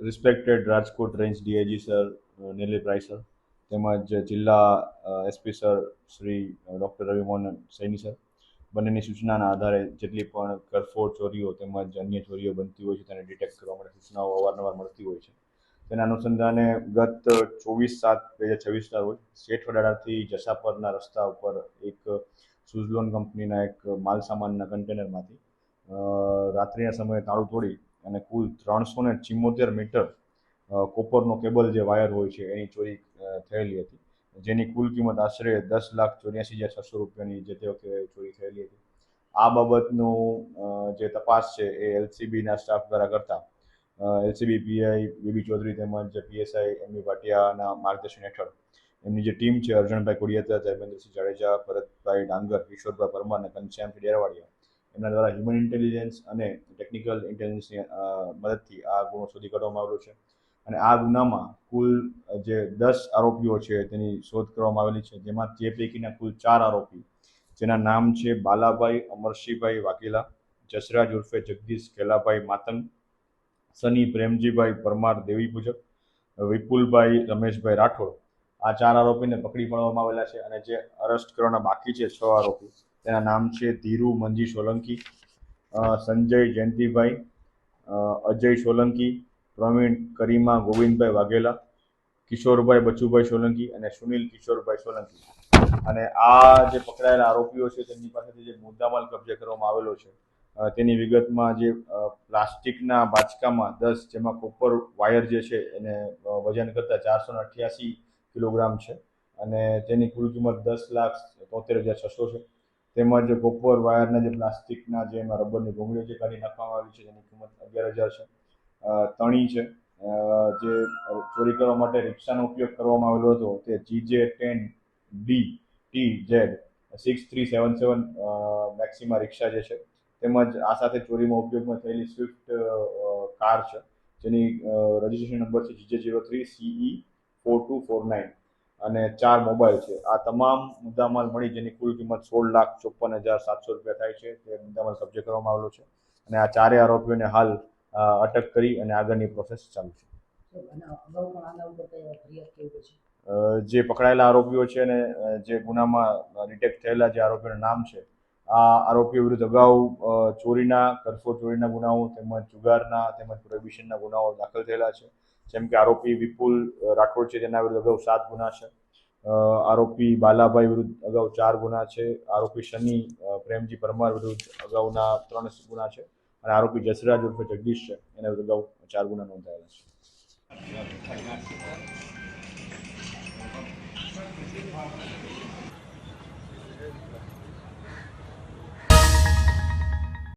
Respected Rajkot range DIG sir નીલી પ્રાઈ sir, તેમજ જિલ્લા SP sir Shri doctor Ravi Mohan Saini sir, બંનેની સૂચનાના આધારે જેટલી પણ કરફોડ ચોરીઓ તેમજ અન્ય ચોરીઓ બનતી હોય છે તેને ડિટેક્ટ કરવા માટે સૂચનાઓ અવારનવાર મળતી હોય છે. તેના અનુસંધાને ગત 24/7/2026ના રોજ શેઠવડાળાથી જસાપરના રસ્તા ઉપર એક સુઝલોન કંપનીના એક માલ સામાનના કન્ટેનરમાંથી રાત્રિના સમયે તાળું તોડી અને કુલ 374 મીટર કોપરનો કેબલ જે વાયર હોય છે એની ચોરી થયેલી હતી, જેની કુલ કિંમત આશરે 10,84,600 રૂપિયાની જે તે વખતે ચોરી થયેલી હતી. આ બાબતનું જે તપાસ છે એ એલસીબીના સ્ટાફ દ્વારા કરતા એલસીબી પીઆઈ બીબી ચૌધરી તેમજ પીએસઆઈ એમવી ભાટિયાના માર્ગદર્શન હેઠળ એમની જે ટીમ છે અર્જણભાઈ કોડિયાતા, ધર્મેન્દ્રસિંહ જાડેજા, ભરતભાઈ ડાંગર, કિશોરભાઈ પરમાર અને ઘનશ્યામસિંહ ડેરાવાડિયા એમના દ્વારા હ્યુમન ઇન્ટેલિજન્સ અને ટેકનિકલ ઇન્ટેલિજન્સની મદદથી આ ગુનો શોધી કાઢવામાં આવેલો છે. અને આ ગુનામાં કુલ જે 10 આરોપીઓ છે તેની શોધ કરવામાં આવેલી છે, જેમાં જે પૈકીના કુલ 4 આરોપી જેના નામ છે બાલાભાઈ અમરશીભાઈ વાઘેલા, જસરાજ ઉર્ફે જગદીશ ખેલાભાઈ માતંગ, સની પ્રેમજીભાઈ પરમાર દેવી પૂજક, વિપુલભાઈ રમેશભાઈ રાઠોડ, આ 4 આરોપીને પકડી પાડવામાં આવેલા છે. અને જે અરેસ્ટ કરવાના બાકી છે 6 આરોપી, તેના નામ છે ધીરુ મંજી સોલંકી, સંજય જયંતિભાઈ, અજય સોલંકી, પ્રવીણ કરીમા ગોવિંદભાઈ વાઘેલા, કિશોરભાઈ બચુભાઈ સોલંકી અને સુનિલ કિશોરભાઈ સોલંકી. અને આ જે પકડાયેલા આરોપીઓ છે તેમની પાસેથી જે મુદ્દામાલ કબજે કરવામાં આવેલો છે તેની વિગતમાં જે પ્લાસ્ટિકના બાચકામાં 10, જેમાં કોપર વાયર જે છે એને વજન કરતાં 488 કિલોગ્રામ છે અને તેની કુલ કિંમત 10,73,600 છે. તેમજ કોપર વાયરના જે પ્લાસ્ટિકના જે એમાં રબરની ઘૂંઘરીઓ જે કાઢી નાખવામાં આવી છે તેની કિંમત 11,000 છે. તણી છે જે ચોરી કરવા માટે રિક્ષાનો ઉપયોગ કરવામાં આવેલો હતો તે GJ10DTZ6377 મેક્સિમા રિક્ષા જે છે, તેમજ આ સાથે ચોરીમાં ઉપયોગમાં થયેલી સ્વિફ્ટ કાર છે જેની રજિસ્ટ્રેશન નંબર છે GJ03CE4249 અને 4 મોબાઈલ છે. આ તમામ મુદ્દામાલ મળી જેની કુલ કિંમત 16,54,700 રૂપિયા થાય છે તે મુદ્દામાલ કબજે કરવામાં આવેલો છે. અને આ 4 આરોપીઓને હાલ અટક કરી અને આગળની પ્રોસેસ ચાલુ છે. જે પકડાયેલા આરોપીઓ છે અને જે ગુનામાં ડિટેક્ટ થયેલા જે આરોપીઓના નામ છે, આ આરોપીઓ વિરુદ્ધ અગાઉ ચોરીના, કરફોડ ચોરીના ગુનાઓ તેમજ જુગારના તેમજ પ્રોહિબિશનના ગુનાઓ દાખલ થયેલા છે. જેમ કે આરોપી વિપુલ રાઠોડ છે તેના વિરુદ્ધ અગાઉ 7 ગુના છે. આરોપી બાલાભાઈ વિરુદ્ધ અગાઉ 4 ગુના છે. આરોપી શની પ્રેમજી પરમાર વિરુદ્ધ અગાઉના 3 ગુના છે. અને આરોપી જસરાજ ઉર્ફે જગદીશ છે એના વિરુદ્ધ અગાઉ 4 ગુના નોંધાયેલા છે.